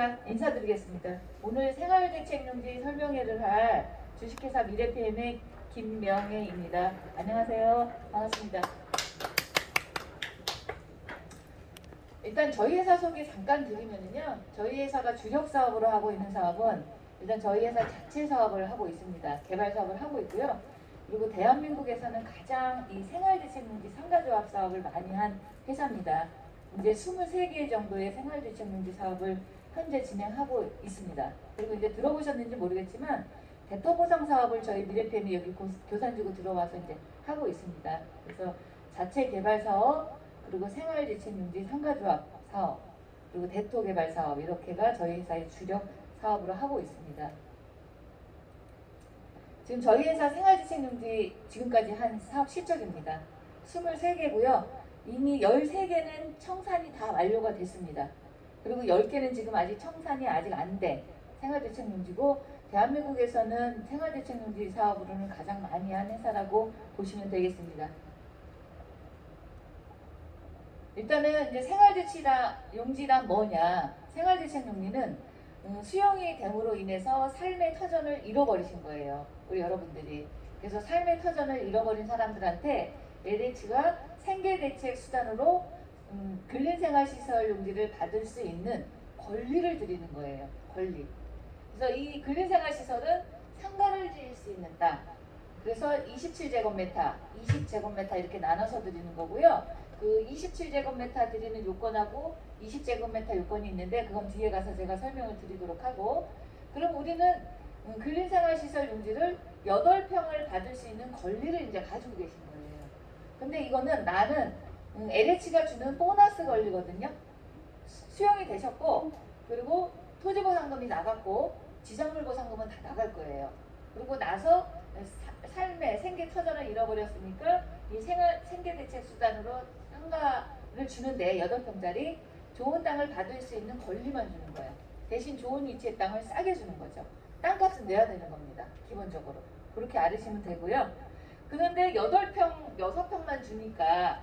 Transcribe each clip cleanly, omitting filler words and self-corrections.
자, 인사드리겠습니다. 오늘 생활대책용지 설명회를 할 주식회사 미래PM의 김명애입니다. 안녕하세요. 반갑습니다. 일단 저희 회사 소개 잠깐 드리면요. 저희 회사가 주력 사업으로 하고 있는 사업은 일단 저희 회사 자체 사업을 하고 있습니다. 개발 사업을 하고 있고요. 그리고 대한민국에서는 가장 이 생활대책용지 상가조합 사업을 많이 한 회사입니다. 이제 23개 정도의 생활대책용지 사업을 현재 진행하고 있습니다. 그리고 이제 들어보셨는지 모르겠지만 대토보상 사업을 저희 미래PM이 여기 교산지구 들어와서 이제 하고 있습니다. 그래서 자체 개발 사업, 그리고 생활대책용지 상가조합 사업, 그리고 대토 개발 사업 이렇게가 저희 회사의 주력 사업으로 하고 있습니다. 지금 저희 회사 생활대책용지 지금까지 한 사업 실적입니다. 23개고요. 이미 13개는 청산이 다 완료가 됐습니다. 그리고 10개는 지금 아직 청산이 아직 안 돼 생활대책용지고, 대한민국에서는 생활대책용지 사업으로는 가장 많이 한 회사라고 보시면 되겠습니다. 일단은 이제 생활대책용지란 뭐냐? 생활대책용지는 수용이 됨으로 인해서 삶의 터전을 잃어버리신 거예요. 우리 여러분들이. 그래서 삶의 터전을 잃어버린 사람들한테 LH가 생계대책 수단으로 근린생활시설 용지를 받을 수 있는 권리를 드리는 거예요. 권리. 그래서 이 근린생활시설은 상가를 지을 수 있는 땅. 그래서 27제곱미터, 20제곱미터 이렇게 나눠서 드리는 거고요. 그 27제곱미터 드리는 요건하고 20제곱미터 요건이 있는데 그건 뒤에 가서 제가 설명을 드리도록 하고, 그럼 우리는 근린생활시설 용지를 8평을 받을 수 있는 권리를 이제 가지고 계신 거예요. 근데 이거는 나는 LH가 주는 보너스 권리거든요. 수용이 되셨고, 그리고 토지보상금이 나갔고, 지정물 보상금은 다 나갈 거예요. 그리고 나서 삶의 생계 터전을 잃어버렸으니까 이 생계대책 수단으로 상가를 주는데 8평짜리 좋은 땅을 받을 수 있는 권리만 주는 거예요. 대신 좋은 위치의 땅을 싸게 주는 거죠. 땅값은 내야 되는 겁니다. 기본적으로. 그렇게 알으시면 되고요. 그런데 8평, 6평만 주니까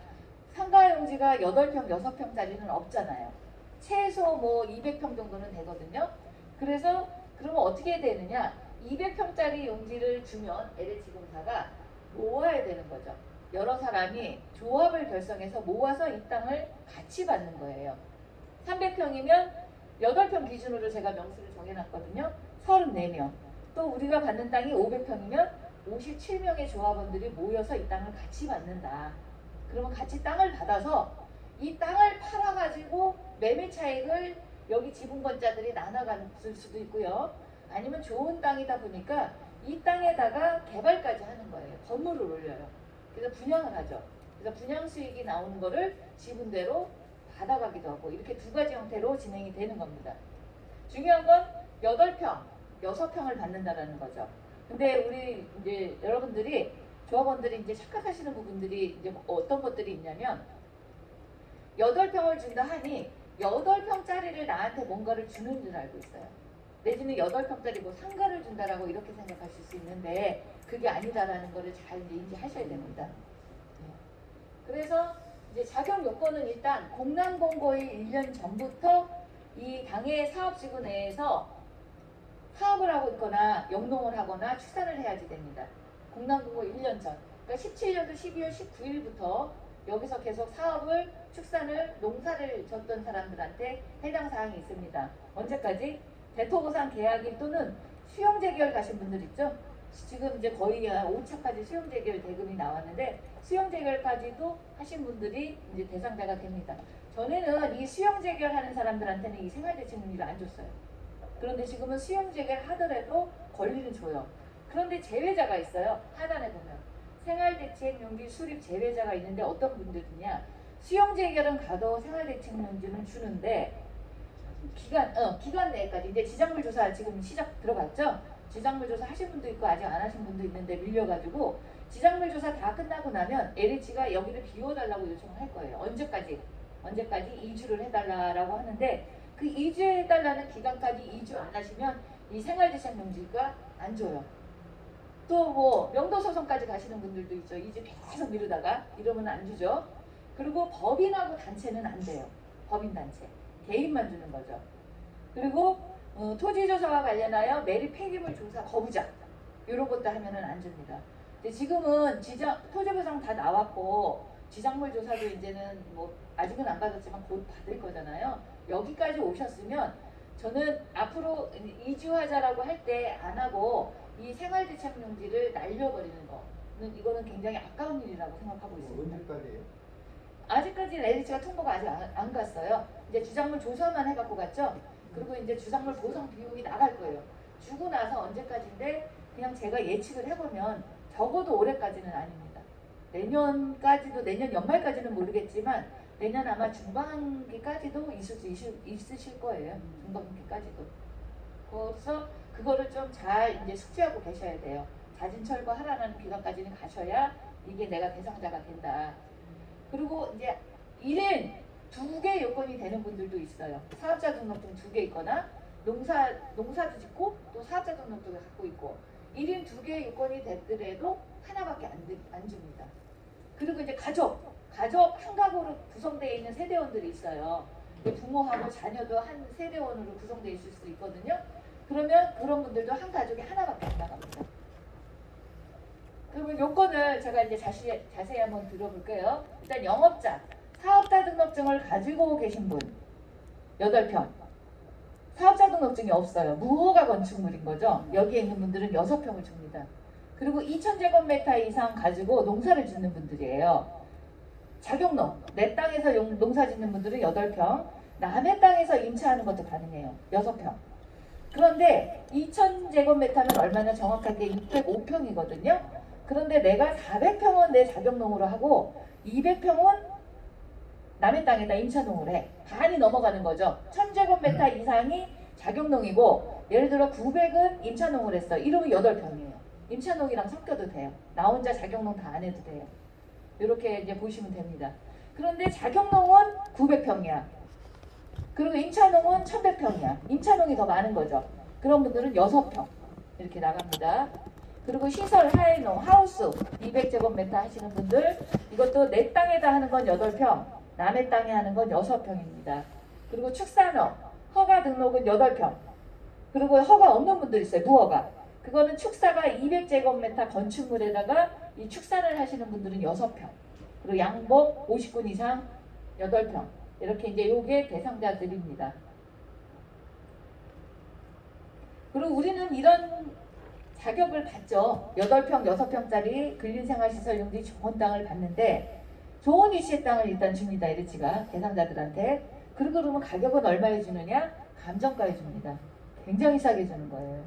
상가용지가 8평, 6평짜리는 없잖아요. 최소 뭐 200평 정도는 되거든요. 그래서 그러면 어떻게 되느냐? 200평짜리 용지를 주면 LH공사가 모아야 되는 거죠. 여러 사람이 조합을 결성해서 모아서 이 땅을 같이 받는 거예요. 300평이면 8평 기준으로 제가 명수를 정해놨거든요. 34명. 또 우리가 받는 땅이 500평이면 57명의 조합원들이 모여서 이 땅을 같이 받는다. 그러면 같이 땅을 받아서 이 땅을 팔아가지고 매매 차익을 여기 지분권자들이 나눠갈 수도 있고요. 아니면 좋은 땅이다 보니까 이 땅에다가 개발까지 하는 거예요. 건물을 올려요. 그래서 분양을 하죠. 그래서 분양 수익이 나오는 거를 지분대로 받아가기도 하고, 이렇게 두 가지 형태로 진행이 되는 겁니다. 중요한 건 8평, 6평을 받는다라는 거죠. 근데 우리 이제 여러분들이 조합원들이 이제 착각하시는 부분들이 이제 어떤 것들이 있냐면, 8평을 준다 하니 8평짜리를 나한테 뭔가를 주는 줄 알고 있어요. 내지는 8평짜리 뭐 상가를 준다라고 이렇게 생각하실 수 있는데 그게 아니다라는 거를 잘 인지하셔야 됩니다. 그래서 이제 자격 요건은 일단 공란공고일 1년 전부터 이 당해 사업지구 내에서 사업을 하고 있거나 영농을 하거나 출산을 해야지 됩니다. 공란공고 1년 전. 그러니까 17년도 12월 19일부터 여기서 계속 사업을, 축산을, 농사를 졌던 사람들한테 해당 사항이 있습니다. 언제까지? 대토보상 계약일 또는 수용재결 가신 분들 있죠? 지금 이제 거의 5차까지 수용재결 대금이 나왔는데 수용재결까지도 하신 분들이 이제 대상자가 됩니다. 전에는 이 수용재결 하는 사람들한테는 이 생활대책용지를 안 줬어요. 그런데 지금은 수용재결 하더라도 권리를 줘요. 그런데 제외자가 있어요. 하단에 보면 생활대책용지 수립 제외자가 있는데 어떤 분들이냐, 수용재결은 가도 생활대책용지는 주는데 기간 내까지. 이제 지작물 조사 지금 시작 들어갔죠? 지작물 조사 하신 분도 있고 아직 안 하신 분도 있는데 밀려가지고 지작물 조사 다 끝나고 나면 LH가 여기를 비워달라고 요청을 할 거예요. 언제까지? 2주를 해달라고 하는데 그 2주 해달라는 기간까지 2주 안 하시면 이 생활대책용지가 안 줘요. 또 뭐 명도소송까지 가시는 분들도 있죠. 2주 계속 미루다가 이러면 안 주죠. 그리고 법인하고 단체는 안 돼요. 법인단체. 개인만 주는 거죠. 그리고 토지조사와 관련하여 매립 폐기물 조사 거부자 이런 것도 하면은 안 줍니다. 근데 지금은 토지보상 다 나왔고 지작물 조사도 이제는 뭐 아직은 안 받았지만 곧 받을 거잖아요. 여기까지 오셨으면 저는 앞으로 이주하자라고 할 때 안 하고 이 생활대책용지를 날려버리는 거는 이거는 굉장히 아까운 일이라고 생각하고 있습니다. 언제까지예요? 아직까지 LH가 통보가 아직 안 갔어요. 이제 주작물 조사만 해갖고 갔죠. 그리고 이제 주작물 보상 비용이 나갈 거예요. 주고 나서 언제까지인데 그냥 제가 예측을 해보면 적어도 올해까지는 아닙니다. 내년까지도 내년 연말까지는 모르겠지만 내년 아마 중반기까지도 있으실 거예요. 중반기까지도. 그래서 그거를 좀 잘 이제 숙지하고 계셔야 돼요. 자진 철거하라는 기간까지는 가셔야 이게 내가 대상자가 된다. 그리고 이제 1인 2개 요건이 되는 분들도 있어요. 사업자 등록증 2개 있거나 농사도 짓고 또 사업자 등록증을 갖고 있고 1인 2개 요건이 됐더라도 하나밖에 안 줍니다. 그리고 이제 가족 한 가구로 구성되어 있는 세대원들이 있어요. 부모하고 자녀도 한 세대원으로 구성되어 있을 수 있거든요. 그러면 그런 분들도 한 가족이 하나밖에 안 나갑니다. 그러면 요건을 제가 이제 자세히 한번 들어볼게요. 일단 영업자, 사업자 등록증을 가지고 계신 분 8평. 사업자 등록증이 없어요. 무허가 건축물인 거죠. 여기에 있는 분들은 6평을 줍니다. 그리고 2000제곱미터 이상 가지고 농사를 짓는 분들이에요. 자격농, 내 땅에서 농사 짓는 분들은 8평, 남의 땅에서 임차하는 것도 가능해요. 6평. 그런데 2000제곱미터면 얼마나 정확하게 605평이거든요. 그런데 내가 400평은 내 자격농으로 하고 200평은 남의 땅에다 임차농을 해. 반이 넘어가는 거죠. 1000제곱미터 이상이 자격농이고 예를 들어 900은 임차농을 했어. 이러면 8평이에요. 임차농이랑 섞여도 돼요. 나 혼자 자격농 다 안 해도 돼요. 이렇게 이제 보시면 됩니다. 그런데 자격농은 900평이야. 그리고 임차농은 1100평이야. 임차농이 더 많은 거죠. 그런 분들은 6평 이렇게 나갑니다. 그리고 시설 하이농, 하우스 200제곱미터 하시는 분들 이것도 내 땅에다 하는 건 8평, 남의 땅에 하는 건 6평입니다. 그리고 축산업, 허가 등록은 8평. 그리고 허가 없는 분들 있어요. 무허가. 그거는 축사가 200제곱미터 건축물에다가 이 축산을 하시는 분들은 6평. 그리고 양복 50군 이상 8평. 이렇게 이제 요게 대상자들입니다. 그리고 우리는 이런 자격을 받죠. 8평, 6평짜리 근린생활시설 용지 좋은 땅을 받는데 좋은 위치의 땅을 일단 줍니다. LH가 대상자들한테. 그러면 가격은 얼마에 주느냐? 감정가에 줍니다. 굉장히 싸게 주는 거예요.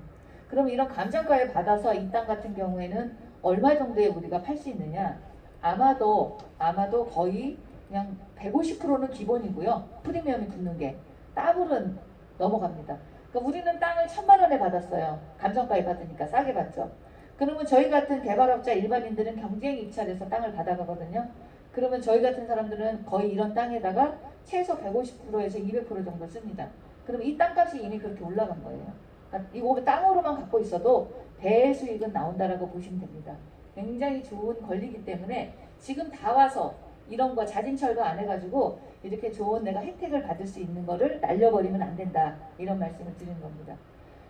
그럼 이런 감정가에 받아서 이 땅 같은 경우에는 얼마 정도에 우리가 팔 수 있느냐? 아마도 거의 그냥 150%는 기본이고요. 프리미엄이 붙는 게 더블은 넘어갑니다. 그러니까 우리는 땅을 1000만 원에 받았어요. 감정가에 받으니까 싸게 받죠. 그러면 저희 같은 개발업자 일반인들은 경쟁 입찰해서 땅을 받아가거든요. 그러면 저희 같은 사람들은 거의 이런 땅에다가 최소 150%에서 200% 정도 씁니다. 그럼 이 땅값이 이미 그렇게 올라간 거예요. 그러니까 이거 땅으로만 갖고 있어도 배수익은 나온다라고 보시면 됩니다. 굉장히 좋은 권리이기 때문에 지금 다 와서 이런 거 자진 철거 안 해가지고 이렇게 좋은 내가 혜택을 받을 수 있는 거를 날려버리면 안 된다. 이런 말씀을 드리는 겁니다.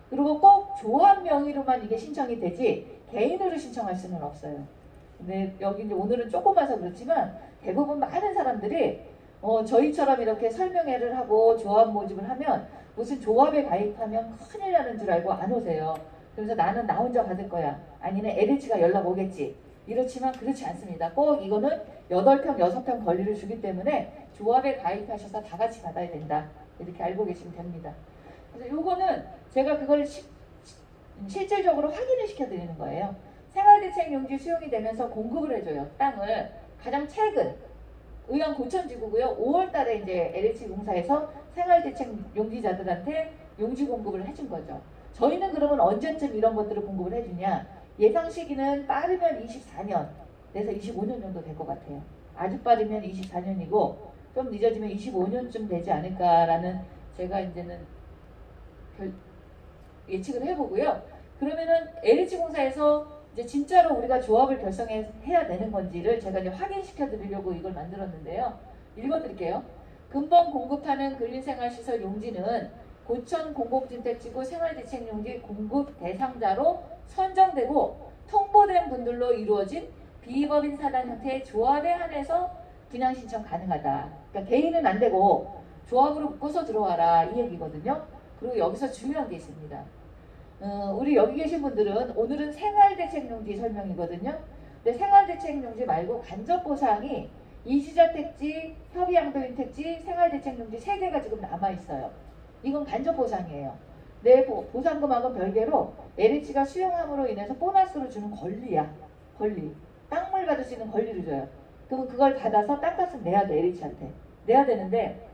그리고 꼭 조합 명의로만 이게 신청이 되지 개인으로 신청할 수는 없어요. 근데 여기 이제 오늘은 조금 와서 그렇지만 대부분 많은 사람들이 저희처럼 이렇게 설명회를 하고 조합 모집을 하면 무슨 조합에 가입하면 큰일 나는 줄 알고 안 오세요. 그래서 나는 나 혼자 받을 거야. 아니면 LH가 연락 오겠지. 이렇지만 그렇지 않습니다. 꼭 이거는 8평, 6평 권리를 주기 때문에 조합에 가입하셔서 다 같이 받아야 된다. 이렇게 알고 계시면 됩니다. 그래서 요거는 제가 그걸 실질적으로 확인을 시켜드리는 거예요. 생활대책용지 수용이 되면서 공급을 해줘요. 땅을 가장 최근 의왕 고천지구고요. 5월달에 이제 LH 공사에서 생활대책 용지자들한테 용지 공급을 해준 거죠. 저희는 그러면 언제쯤 이런 것들을 공급을 해주냐? 예상 시기는 빠르면 24년, 내서 25년 정도 될 것 같아요. 아주 빠르면 24년이고 좀 늦어지면 25년쯤 되지 않을까라는 제가 이제는 예측을 해보고요. 그러면은 LH공사에서 이제 진짜로 우리가 조합을 결성해야 되는 건지를 제가 이제 확인시켜 드리려고 이걸 만들었는데요. 읽어드릴게요. 근본 공급하는 근린생활시설 용지는 고천 공공주택지구 생활대책용지 공급 대상자로 선정되고 통보된 분들로 이루어진 비법인 사단 형태의 조합에 한해서 분양 신청 가능하다. 그러니까 개인은 안 되고 조합으로 묶어서 들어와라 이 얘기거든요. 그리고 여기서 중요한 게 있습니다. 우리 여기 계신 분들은 오늘은 생활대책용지 설명이거든요. 근데 생활대책용지 말고 간접보상이 이주자택지, 협의양도주택지, 생활대책용지 3개가 지금 남아있어요. 이건 간접보상이에요. 내 보상금하고는 별개로 LH가 수용함으로 인해서 보너스로 주는 권리야. 권리. 땅물 받을 수 있는 권리를 줘요. 그러면 그걸 받아서 땅값을 내야 돼. LH한테. 내야 되는데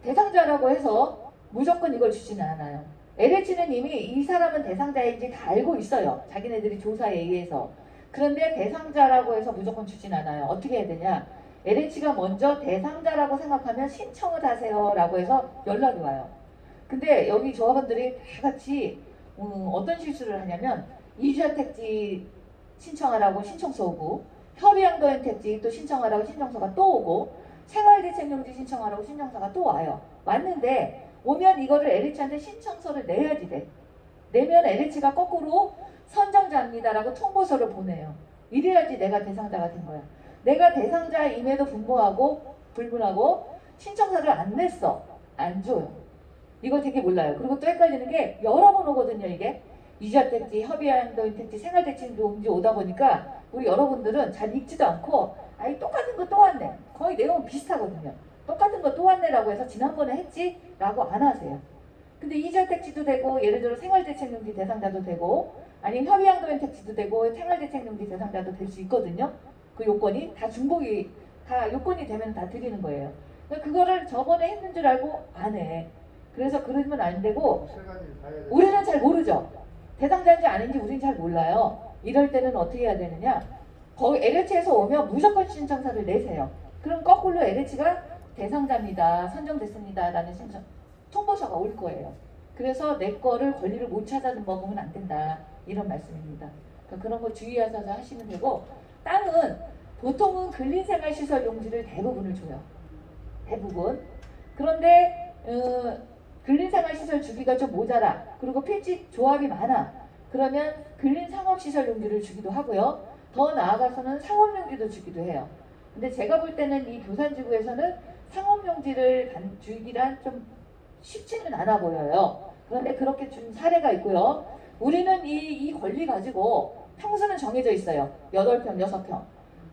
대상자라고 해서 무조건 이걸 주지는 않아요. LH는 이미 이 사람은 대상자인지 다 알고 있어요. 자기네들이 조사에 의해서. 그런데 대상자라고 해서 무조건 주진 않아요. 어떻게 해야 되냐? LH가 먼저 대상자라고 생각하면 신청을 하세요 라고 해서 연락이 와요. 근데 여기 조합원들이 다 같이 어떤 실수를 하냐면 이주택지 신청하라고 신청서 오고 협의양도주택지 또 신청하라고 신청서가 또 오고 생활대책용지 신청하라고 신청서가 또 와요. 왔는데 오면 이거를 LH한테 신청서를 내야지 돼. 내면 LH가 거꾸로 선정자입니다라고 통보서를 보내요. 이래야지 내가 대상자가 된 거야. 내가 대상자임에도 불구하고 신청서를 안 냈어. 안 줘요. 이거 되게 몰라요. 그리고 또 헷갈리는 게 여러 번 오거든요. 이게 이주택지, 협의양도주택지, 생활대책용지 오다 보니까 우리 여러분들은 잘 읽지도 않고 아이 똑같은 거 또 왔네. 거의 내용은 비슷하거든요. 똑같은 거 또 왔네라고 해서 지난번에 했지? 라고 안 하세요. 근데 이주택지도 되고 예를 들어 생활대책용지 대상자도 되고 아니면 협의양도주택지도 되고 생활대책용지 대상자도 될 수 있거든요. 그 요건이 다 중복이 다 요건이 되면 다 드리는 거예요. 그러니까 그거를 저번에 했는 줄 알고 안 해. 그래서 그러면 안 되고 우리는 잘 모르죠. 대상자인지 아닌지 우리는 잘 몰라요. 이럴 때는 어떻게 해야 되느냐? 거기 LH에서 오면 무조건 신청서를 내세요. 그럼 거꾸로 LH가 대상자입니다. 선정됐습니다. 라는 신청 통보서가 올 거예요. 그래서 내 거를 권리를 못 찾아 먹으면 안 된다. 이런 말씀입니다. 그러니까 그런 거 주의하셔서 하시면 되고 땅은 보통은 근린생활시설 용지를 대부분을 줘요. 대부분. 그런데 근린생활시설 주기가 좀 모자라. 그리고 필지 조합이 많아. 그러면 근린상업시설 용지를 주기도 하고요. 더 나아가서는 상업용지도 주기도 해요. 근데 제가 볼 때는 이 교산지구에서는 상업용지를 주기란 좀 쉽지는 않아 보여요. 그런데 그렇게 준 사례가 있고요. 우리는 이 권리 가지고 평수는 정해져 있어요. 8평, 6평.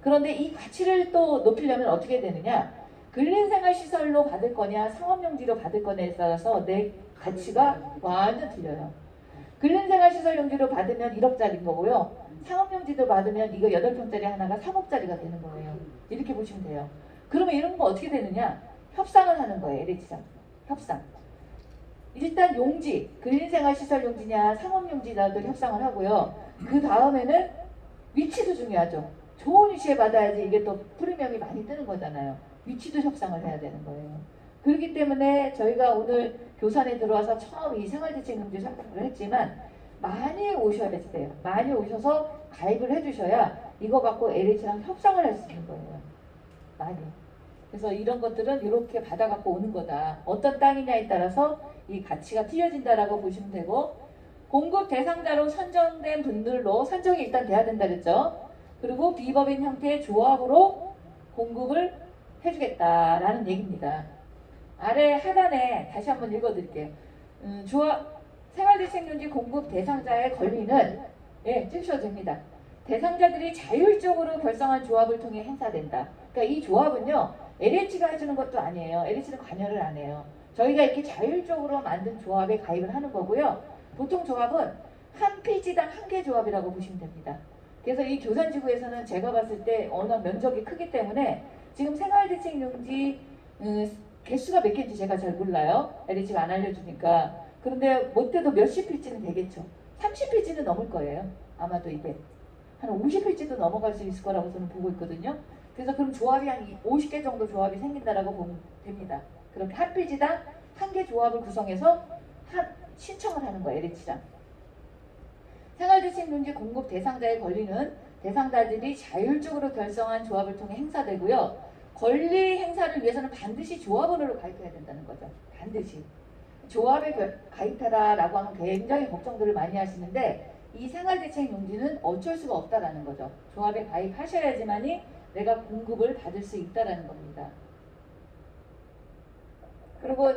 그런데 이 가치를 또 높이려면 어떻게 되느냐? 근린생활시설로 받을 거냐, 상업용지로 받을 거냐에 따라서 내 가치가 완전 틀려요. 근린생활시설 용지로 받으면 1억짜리인 거고요. 상업용지도 받으면 이거 8평짜리 하나가 3억짜리가 되는 거예요. 이렇게 보시면 돼요. 그러면 이런 거 어떻게 되느냐? 협상을 하는 거예요. LH랑. 협상. 일단 용지, 근린생활시설 용지냐 상업용지냐도 협상을 하고요. 그 다음에는 위치도 중요하죠. 좋은 위치에 받아야지 이게 또 프리미엄이 많이 뜨는 거잖아요. 위치도 협상을 해야 되는 거예요. 그렇기 때문에 저희가 오늘 교산에 들어와서 처음 이 생활대책용지 설명을 했지만 많이 오셔야 돼요. 많이 오셔서 가입을 해주셔야 이거 갖고 LH랑 협상을 할 수 있는 거예요. 많이. 그래서 이런 것들은 이렇게 받아갖고 오는 거다. 어떤 땅이냐에 따라서 이 가치가 틀려진다라고 보시면 되고 공급 대상자로 선정된 분들로 선정이 일단 돼야 된다 그랬죠. 그리고 비법인 형태의 조합으로 공급을 해주겠다라는 얘기입니다. 아래 하단에 다시 한번 읽어드릴게요. 조합 생활대책용지 공급 대상자의 권리는 찍으셔도 됩니다. 대상자들이 자율적으로 결성한 조합을 통해 행사된다. 그러니까 이 조합은요 LH가 해주는 것도 아니에요. LH는 관여를 안 해요. 저희가 이렇게 자율적으로 만든 조합에 가입을 하는 거고요. 보통 조합은 한 필지당 한 개 조합이라고 보시면 됩니다. 그래서 이 교산지구에서는 제가 봤을 때 워낙 면적이 크기 때문에 지금 생활대책용지 개수가 몇 개인지 제가 잘 몰라요. LH가 안 알려주니까. 그런데 못해도 몇십 필지는 되겠죠. 30필지는 넘을 거예요. 아마도 이게. 한 50필지도 넘어갈 수 있을 거라고 저는 보고 있거든요. 그래서 그럼 조합이 한 50개 정도 조합이 생긴다라고 보면 됩니다. 그렇게 한 필지당 한 개 조합을 구성해서 신청을 하는 거예요. LH랑. 생활대책용지 공급 대상자의 권리는 대상자들이 자율적으로 결성한 조합을 통해 행사되고요. 권리 행사를 위해서는 반드시 조합원으로 가입해야 된다는 거죠. 반드시. 조합에 가입해라라고 하면 굉장히 걱정들을 많이 하시는데 이 생활대책용지는 어쩔 수가 없다라는 거죠. 조합에 가입하셔야지만이 내가 공급을 받을 수 있다라는 겁니다. 그리고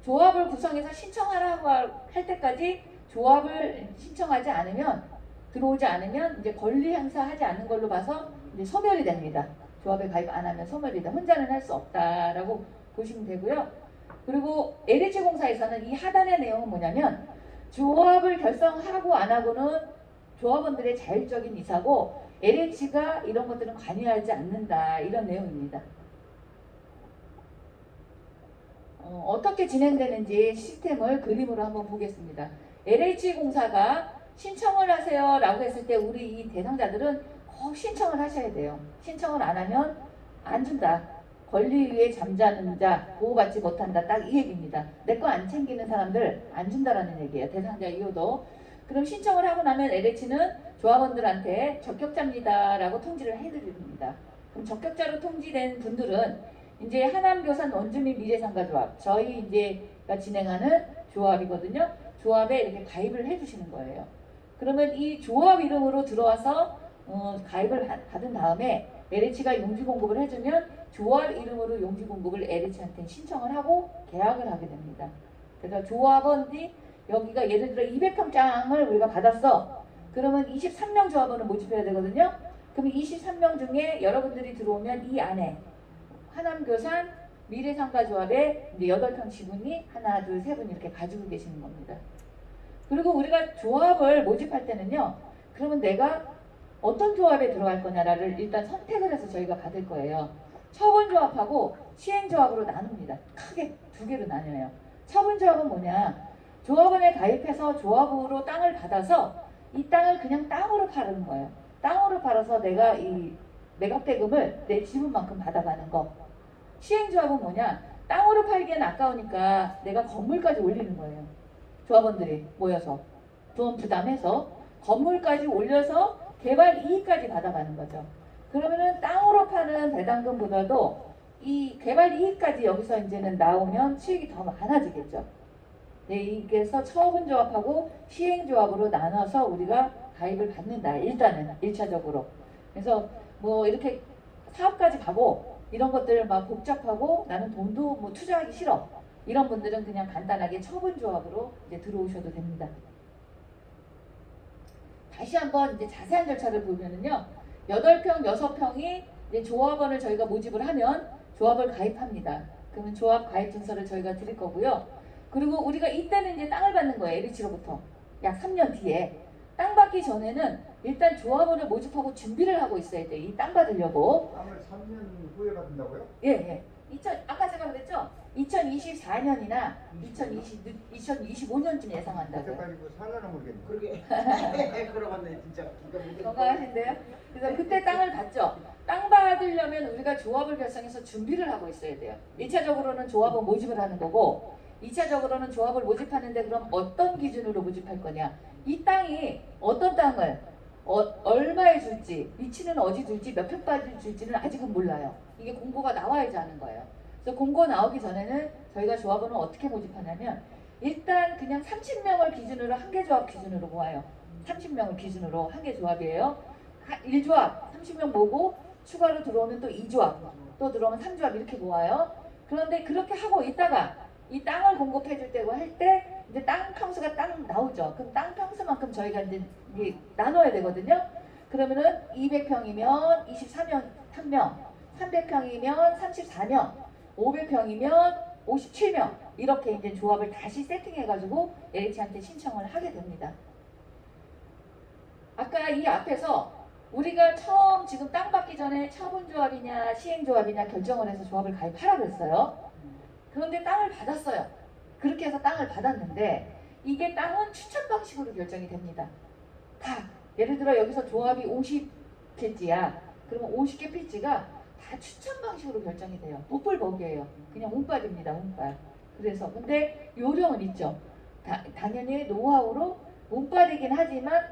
조합을 구성해서 신청하라고 할 때까지 조합을 신청하지 않으면 들어오지 않으면 이제 권리 행사하지 않는 걸로 봐서 이제 소멸이 됩니다. 조합에 가입 안 하면 소멸이 돼. 혼자는 할 수 없다라고 보시면 되고요. 그리고 LH공사에서는 이 하단의 내용은 뭐냐면 조합을 결성하고 안 하고는 조합원들의 자율적인 이사고 LH가 이런 것들은 관여하지 않는다 이런 내용입니다. 어떻게 진행되는지 시스템을 그림으로 한번 보겠습니다. LH공사가 신청을 하세요 라고 했을 때 우리 이 대상자들은 꼭 신청을 하셔야 돼요. 신청을 안 하면 안 준다. 권리 위에 잠자는 자 보호받지 못한다. 딱 이 얘기입니다. 내 거 안 챙기는 사람들 안 준다라는 얘기예요. 대상자 이호도. 그럼 신청을 하고 나면 LH는 조합원들한테 적격자입니다 라고 통지를 해드립니다. 그럼 적격자로 통지된 분들은 이제 하남교산 원주민 미래상가조합 저희 이제가 진행하는 조합이거든요. 조합에 이렇게 가입을 해주시는 거예요. 그러면 이 조합 이름으로 들어와서 가입을 받은 다음에 LH가 용지 공급을 해주면 조합 이름으로 용지 공급을 LH한테 신청을 하고 계약을 하게 됩니다. 그래서 조합원이 여기가 예를 들어 200평장을 우리가 받았어. 그러면 23명 조합원을 모집해야 되거든요. 그럼 23명 중에 여러분들이 들어오면 이 안에 하남교산 미래상가조합에 이제 8평 지분이 하나, 둘, 세 분 이렇게 가지고 계시는 겁니다. 그리고 우리가 조합을 모집할 때는요. 그러면 내가 어떤 조합에 들어갈 거냐를 일단 선택을 해서 저희가 받을 거예요. 처분조합하고 시행조합으로 나눕니다. 크게 두 개로 나뉘어요. 처분조합은 뭐냐? 조합원에 가입해서 조합으로 땅을 받아서 이 땅을 그냥 땅으로 파는 거예요. 땅으로 팔아서 내가 이 매각대금을 내 지분만큼 받아가는 거. 시행조합은 뭐냐? 땅으로 팔기엔 아까우니까 내가 건물까지 올리는 거예요. 조합원들이 모여서 돈 부담해서 건물까지 올려서 개발 이익까지 받아가는 거죠. 그러면은 땅으로 파는 배당금보다도 이 개발 이익까지 여기서 이제는 나오면 수익이 더 많아지겠죠. 네, 이게서 처분조합하고 시행조합으로 나눠서 우리가 가입을 받는다. 일단은 1차적으로. 그래서 뭐 이렇게 사업까지 가고 이런 것들 막 복잡하고 나는 돈도 뭐 투자하기 싫어. 이런 분들은 그냥 간단하게 처분조합으로 이제 들어오셔도 됩니다. 다시 한번 이제 자세한 절차를 보면은요. 8평, 6평이 이제 조합원을 저희가 모집을 하면 조합을 가입합니다. 그러면 조합 가입 증서를 저희가 드릴 거고요. 그리고 우리가 이때는 이제 땅을 받는 거예요. LH로부터. 약 3년 뒤에. 땅 받기 전에는 일단 조합원을 모집하고 준비를 하고 있어야 돼요. 이 땅 받으려고. 땅을 3년 후에 받는다고요? 예, 예. 아까 제가 그랬죠? 2024년이나 2025년쯤 예상한다고요. 그때까지 그 살려나 모르겠네. 그러게 그러겠네 진짜. 건강하신데요? 그래서 그때 땅을 받죠. 땅 받으려면 우리가 조합을 결성해서 준비를 하고 있어야 돼요. 1차적으로는 조합을 모집을 하는 거고 2차적으로는 조합을 모집하는데 그럼 어떤 기준으로 모집할 거냐. 이 땅이 어떤 땅을 얼마에 줄지, 위치는 어디 줄지, 몇 평까지 줄지는 아직은 몰라요. 이게 공고가 나와야지 하는 거예요. 그래서 공고 나오기 전에는 저희가 조합원을 어떻게 모집하냐면 일단 그냥 30명을 기준으로 한 개 조합 기준으로 모아요. 30명을 기준으로 한 개 조합이에요. 1조합 30명 모으고 추가로 들어오면 또 2조합 또 들어오면 3조합 이렇게 모아요. 그런데 그렇게 하고 있다가 이 땅을 공급해 줄 때고 할 때 이제 땅 평수가 딱 나오죠. 그럼 땅 평수만큼 저희가 이제 나눠야 되거든요. 그러면은 200평이면 24명 1명, 300평이면 34명, 500평이면 57명 이렇게 이제 조합을 다시 세팅해가지고 LH한테 신청을 하게 됩니다. 아까 이 앞에서 우리가 처음 지금 땅 받기 전에 처분조합이냐 시행조합이냐 결정을 해서 조합을 가입하라 그랬어요. 그런데 땅을 받았어요. 그렇게 해서 땅을 받았는데 이게 땅은 추천 방식으로 결정이 됩니다. 다 예를 들어 여기서 조합이 50필지야. 그러면 50개 필지가 다 추천 방식으로 결정이 돼요. 못불복이에요. 그냥 운빨입니다. 운빨. 그래서 근데 요령은 있죠. 당연히 노하우로 운빨이긴 하지만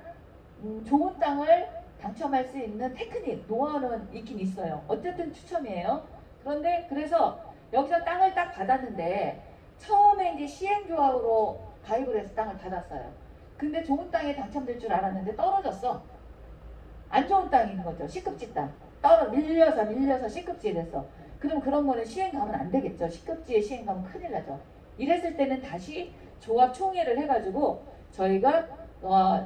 좋은 땅을 당첨할 수 있는 테크닉, 노하우는 있긴 있어요. 어쨌든 추첨이에요. 그런데 그래서 여기서 땅을 딱 받았는데 처음에 이제 시행조합으로 가입을 해서 땅을 받았어요. 근데 좋은 땅에 당첨될 줄 알았는데 떨어졌어. 안 좋은 땅인 거죠. C급지 땅. 밀려서 C급지에 됐어. 그럼 그런 거는 시행 가면 안 되겠죠. C급지에 시행 가면 큰일 나죠. 이랬을 때는 다시 조합 총회를 해가지고 저희가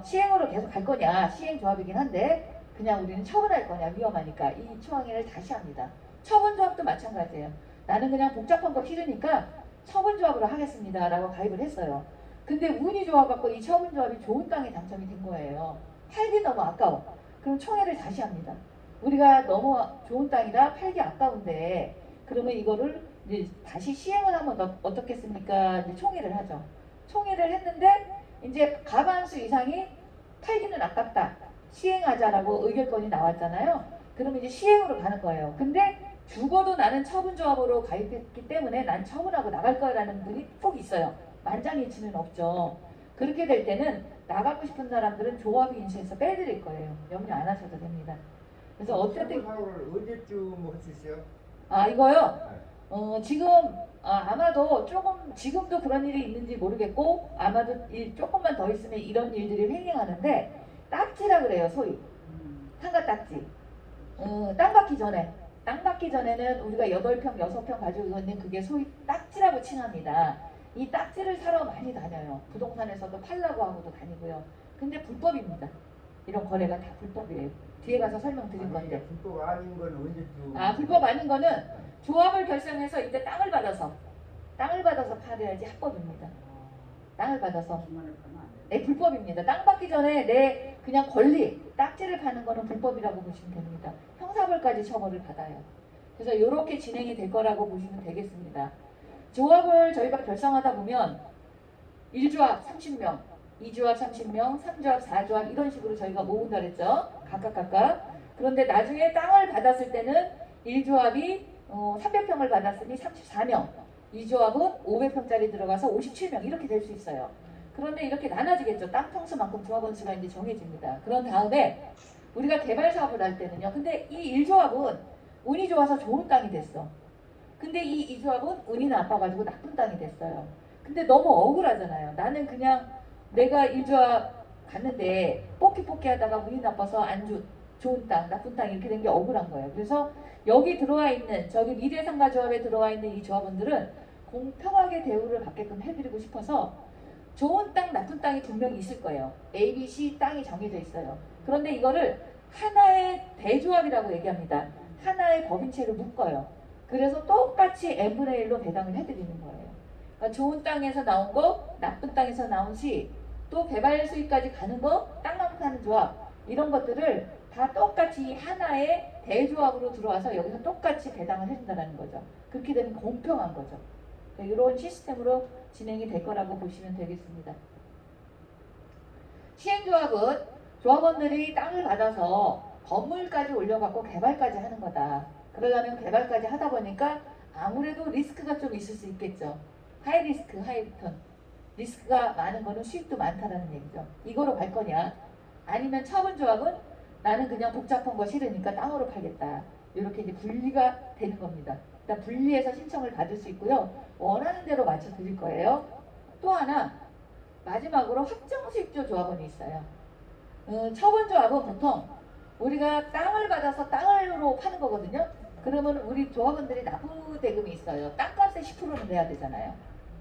시행으로 계속 갈 거냐, 시행조합이긴 한데 그냥 우리는 처분할 거냐, 위험하니까 이 총회를 다시 합니다. 처분조합도 마찬가지예요. 나는 그냥 복잡한 거 싫으니까 처분조합으로 하겠습니다 라고 가입을 했어요. 근데 운이 좋아갖고 이 처분조합이 좋은 땅에 당첨이 된 거예요. 팔기 너무 아까워. 그럼 총회를 다시 합니다. 우리가 너무 좋은 땅이라 팔기 아까운데 그러면 이거를 이제 다시 시행을 하면 어떻겠습니까? 이제 총회를 하죠. 총회를 했는데 이제 과반수 이상이 팔기는 아깝다. 시행하자라고 의결권이 나왔잖아요. 그러면 이제 시행으로 가는 거예요. 근데 죽어도 나는 처분조합으로 가입했기 때문에 난 처분하고 나갈 거라는 분이 꼭 있어요. 만장일치는 없죠. 그렇게 될 때는 나가고 싶은 사람들은 조합이 인수해서 빼드릴 거예요. 염려 안 하셔도 됩니다. 그래서 어쨌든 사고를 언제쯤 할 수 있어요? 이거요. 네. 지금 아마도 조금 지금도 그런 일이 있는지 모르겠고 아마도 조금만 더 있으면 이런 일들이 횡행하는데 딱지라 그래요. 소위 상가 딱지. 땅 받기 전에는 우리가 8평, 6평 가지고 있는 그게 소위 딱지라고 칭합니다. 이 딱지를 사러 많이 다녀요. 부동산에서도 팔라고 하고도 다니고요. 근데 불법입니다. 이런 거래가 다 불법이에요. 뒤에 가서 설명드릴 건데. 불법 아닌 건 언제쯤? 불법 아닌 거는 조합을 결성해서 이제 땅을 받아서 팔아야지 합법입니다. 땅을 받아서. 중간에 가면 안 돼. 네, 불법입니다. 땅 받기 전에 내 그냥 권리, 딱지를 파는 거는 불법이라고 보시면 됩니다. 형사벌까지 처벌을 받아요. 그래서 이렇게 진행이 될 거라고 보시면 되겠습니다. 조합을 저희가 결성하다 보면 1조합 30명, 2조합 30명, 3조합, 4조합 이런 식으로 저희가 모은다 그랬죠. 각각. 그런데 나중에 땅을 받았을 때는 1조합이 300평을 받았으니 34명, 2조합은 500평짜리 들어가서 57명 이렇게 될 수 있어요. 그런데 이렇게 나눠지겠죠. 땅 평수만큼 조합원 수가 이제 정해집니다. 그런 다음에 우리가 개발 사업을 할 때는요. 근데 이 1조합은 운이 좋아서 좋은 땅이 됐어. 근데 이 2조합은 운이 나빠가지고 나쁜 땅이 됐어요. 근데 너무 억울하잖아요. 나는 그냥 내가 1조합 갔는데 뽑기 하다가 운이 나빠서 좋은 땅, 나쁜 땅 이렇게 된 게 억울한 거예요. 그래서 여기 들어와 있는 저기 미래상가조합에 들어와 있는 이 조합원들은 공평하게 대우를 받게끔 해드리고 싶어서 좋은 땅, 나쁜 땅이 분명히 있을 거예요. A, B, C 땅이 정해져 있어요. 그런데 이거를 하나의 대조합이라고 얘기합니다. 하나의 법인체를 묶어요. 그래서 똑같이 n분의 1로 배당을 해드리는 거예요. 그러니까 좋은 땅에서 나온 거, 나쁜 땅에서 나온 시, 또 개발 수익까지 가는 거, 땅만 파는 조합 이런 것들을 다 똑같이 하나의 대조합으로 들어와서 여기서 똑같이 배당을 해준다는 거죠. 그렇게 되면 공평한 거죠. 그러니까 이런 시스템으로 진행이 될 거라고 보시면 되겠습니다. 시행조합은 조합원들이 땅을 받아서 건물까지 올려갖고 개발까지 하는 거다. 그러려면 개발까지 하다 보니까 아무래도 리스크가 좀 있을 수 있겠죠. 하이 리스크, 하이 리턴. 리스크가 많은 거는 수익도 많다는 얘기죠. 이거로 갈 거냐? 아니면 처분조합은 나는 그냥 복잡한 거 싫으니까 땅으로 팔겠다. 이렇게 이제 분리가 되는 겁니다. 일단 분리해서 신청을 받을 수 있고요. 원하는 대로 맞춰 드릴 거예요. 또 하나 마지막으로 확정수익조 조합원이 있어요. 처분조합은 보통 우리가 땅을 받아서 땅으로 파는 거거든요. 그러면 우리 조합원들이 납부대금이 있어요. 땅값의 10%는 내야 되잖아요.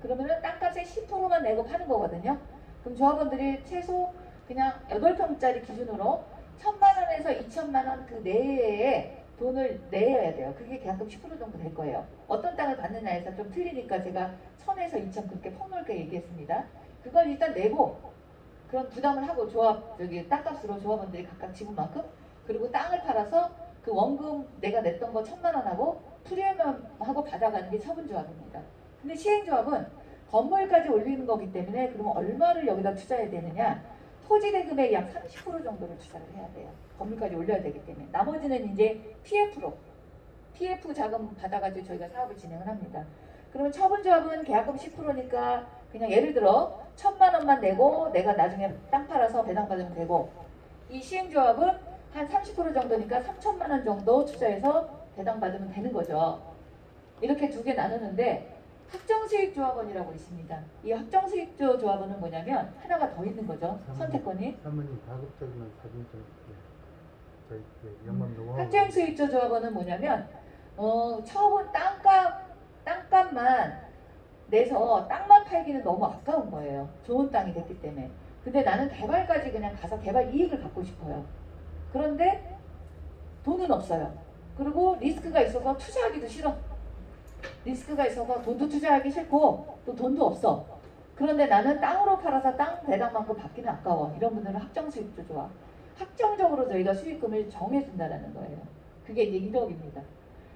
그러면은 땅값의 10%만 내고 파는 거거든요. 그럼 조합원들이 최소 그냥 8평짜리 기준으로 1,000만 원에서 2,000만 원 그 내에 돈을 내야 돼요. 그게 계약금 10% 정도 될 거예요. 어떤 땅을 받느냐에서 좀 틀리니까 제가 1,000에서 2,000 그렇게 폭넓게 얘기했습니다. 그걸 일단 내고 그런 부담을 하고 땅값으로 조합원들이 각각 지분 만큼 그리고 땅을 팔아서 그 원금 내가 냈던 거 1,000만 원하고 프리미엄하고 받아가는 게 처분조합입니다. 근데 시행조합은 건물까지 올리는 거기 때문에 그러면 얼마를 여기다 투자해야 되느냐? 토지 대금의 약 30% 정도를 투자를 해야 돼요. 건물까지 올려야 되기 때문에. 나머지는 이제 PF 자금 받아가지고 저희가 사업을 진행을 합니다. 그러면 처분조합은 계약금 10%니까 그냥 예를 들어 1,000만 원만 내고 내가 나중에 땅 팔아서 배당받으면 되고 이 시행조합은 한 30% 정도니까 3,000만 원 정도 투자해서 배당받으면 되는 거죠. 이렇게 두 개 나누는데 확정수익조합원이라고 있습니다. 이 확정수익조합원은 뭐냐면 하나가 더 있는 거죠. 선택권이. 사모님 가급적이면 사진 좀 저희 연만 노하우. 확정수익조합원은 뭐냐면 처음은 땅값만 내서 땅만 팔기는 너무 아까운 거예요. 좋은 땅이 됐기 때문에. 근데 나는 개발까지 그냥 가서 개발 이익을 갖고 싶어요. 그런데 돈은 없어요. 그리고 리스크가 있어서 투자하기도 싫어. 리스크가 있어서 돈도 투자하기 싫고 또 돈도 없어. 그런데 나는 땅으로 팔아서 땅 배당만큼 받기는 아까워. 이런 분들은 확정수익조 좋아. 확정적으로 저희가 수익금을 정해준다는 거예요. 그게 이제 1억입니다.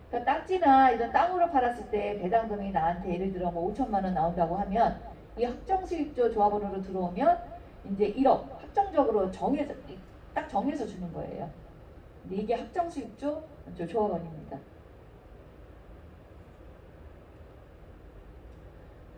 그러니까 딱지나 이런 땅으로 팔았을 때 배당금이 나한테 예를 들어 뭐 5천만 원 나온다고 하면 이 확정수익조 조합원으로 들어오면 이제 1억 확정적으로 딱 정해서 주는 거예요. 근데 이게 확정수익조 조합원입니다.